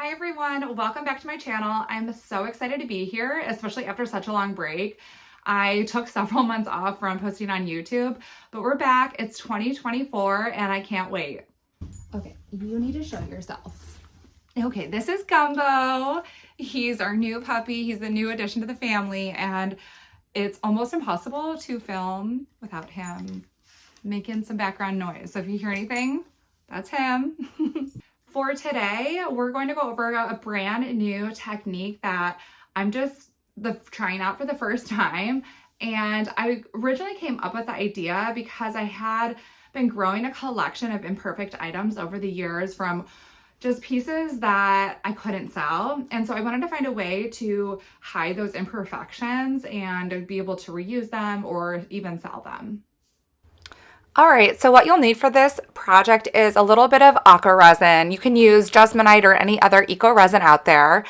Hi everyone, welcome back to my channel. I'm so excited to be here, especially after such a long break. I took several months off from posting on YouTube, but we're back. It's 2024 and I can't wait. Okay, you need to show yourself. Okay, this is Gumbo. He's our new puppy. He's the new addition to the family, and it's almost impossible to film without him making some background noise. So if you hear anything, that's him. For today, we're going to go over a brand new technique that I'm just trying out for the first time. And I originally came up with the idea because I had been growing a collection of imperfect items over the years from just pieces that I couldn't sell. And so I wanted to find a way to hide those imperfections and be able to reuse them or even sell them. All right, so what you'll need for this project is a little bit of Aqua Resin. You can use Jesmonite or any other eco resin out there.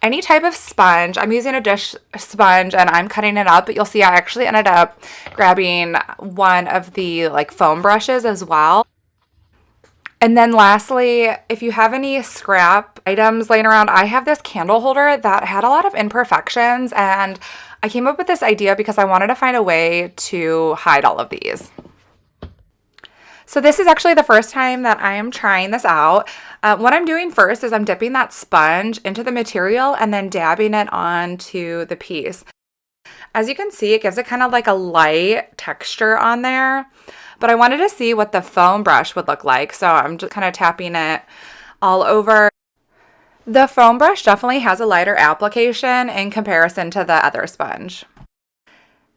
Any type of sponge. I'm using a dish sponge and I'm cutting it up, but you'll see I actually ended up grabbing one of the foam brushes as well. And then lastly, if you have any scrap items laying around, I have this candle holder that had a lot of imperfections, and I came up with this idea because I wanted to find a way to hide all of these. So this is actually the first time that I am trying this out. What I'm doing first is I'm dipping that sponge into the material and then dabbing it onto the piece. As you can see, it gives it kind of like a light texture on there, but I wanted to see what the foam brush would look like. So I'm just kind of tapping it all over. The foam brush definitely has a lighter application in comparison to the other sponge.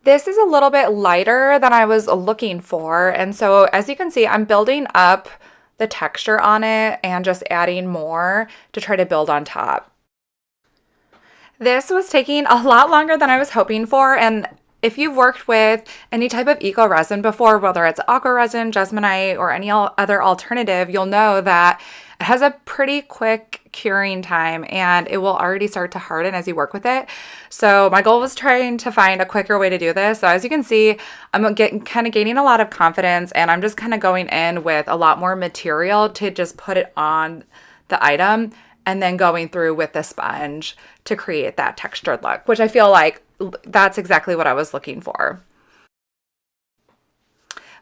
This is a little bit lighter than I was looking for, and so as you can see, I'm building up the texture on it and just adding more to try to build on top. This was taking a lot longer than I was hoping for, and if you've worked with any type of eco resin before, whether it's Aqua Resin, Jesmonite, or any other alternative, you'll know that it has a pretty quick curing time and it will already start to harden as you work with it. So my goal was trying to find a quicker way to do this. So as you can see, I'm kind of gaining a lot of confidence, and I'm just kind of going in with a lot more material to just put it on the item and then going through with the sponge to create that textured look, which I feel like that's exactly what I was looking for.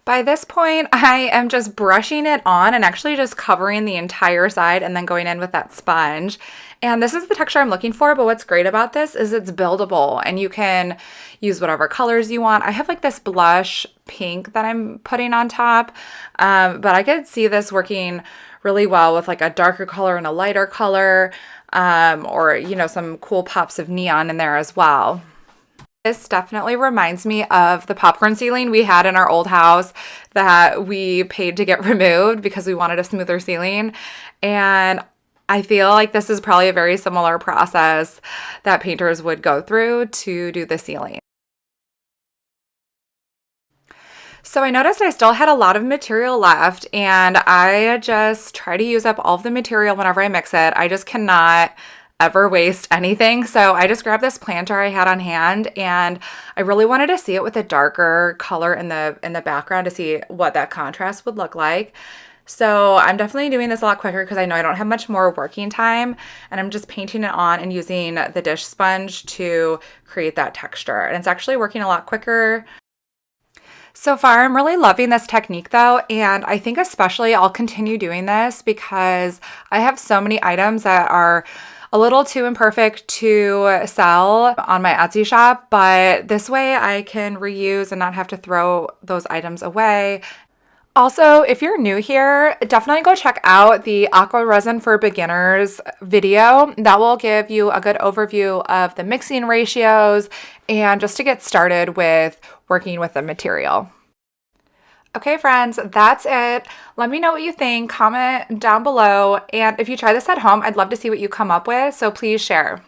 By this point, I am just brushing it on and actually just covering the entire side and then going in with that sponge. And this is the texture I'm looking for, but what's great about this is it's buildable and you can use whatever colors you want. I have like this blush pink that I'm putting on top, but I could see this working really well with like a darker color and a lighter color, or, you know, some cool pops of neon in there as well. This definitely reminds me of the popcorn ceiling we had in our old house that we paid to get removed because we wanted a smoother ceiling. And I feel like this is probably a very similar process that painters would go through to do the ceiling. So I noticed I still had a lot of material left, and I just try to use up all of the material whenever I mix it. I just cannot ever waste anything. So I just grabbed this planter I had on hand, and I really wanted to see it with a darker color in the background to see what that contrast would look like. So I'm definitely doing this a lot quicker because I know I don't have much more working time, and I'm just painting it on and using the dish sponge to create that texture. And it's actually working a lot quicker. So far, I'm really loving this technique though, and I think especially I'll continue doing this because I have so many items that are a little too imperfect to sell on my Etsy shop, but this way I can reuse and not have to throw those items away. Also, if you're new here, definitely go check out the Aqua Resin for Beginners video. That will give you a good overview of the mixing ratios and just to get started with working with the material. Okay, friends, that's it. Let me know what you think. Comment down below. And if you try this at home, I'd love to see what you come up with. So please share.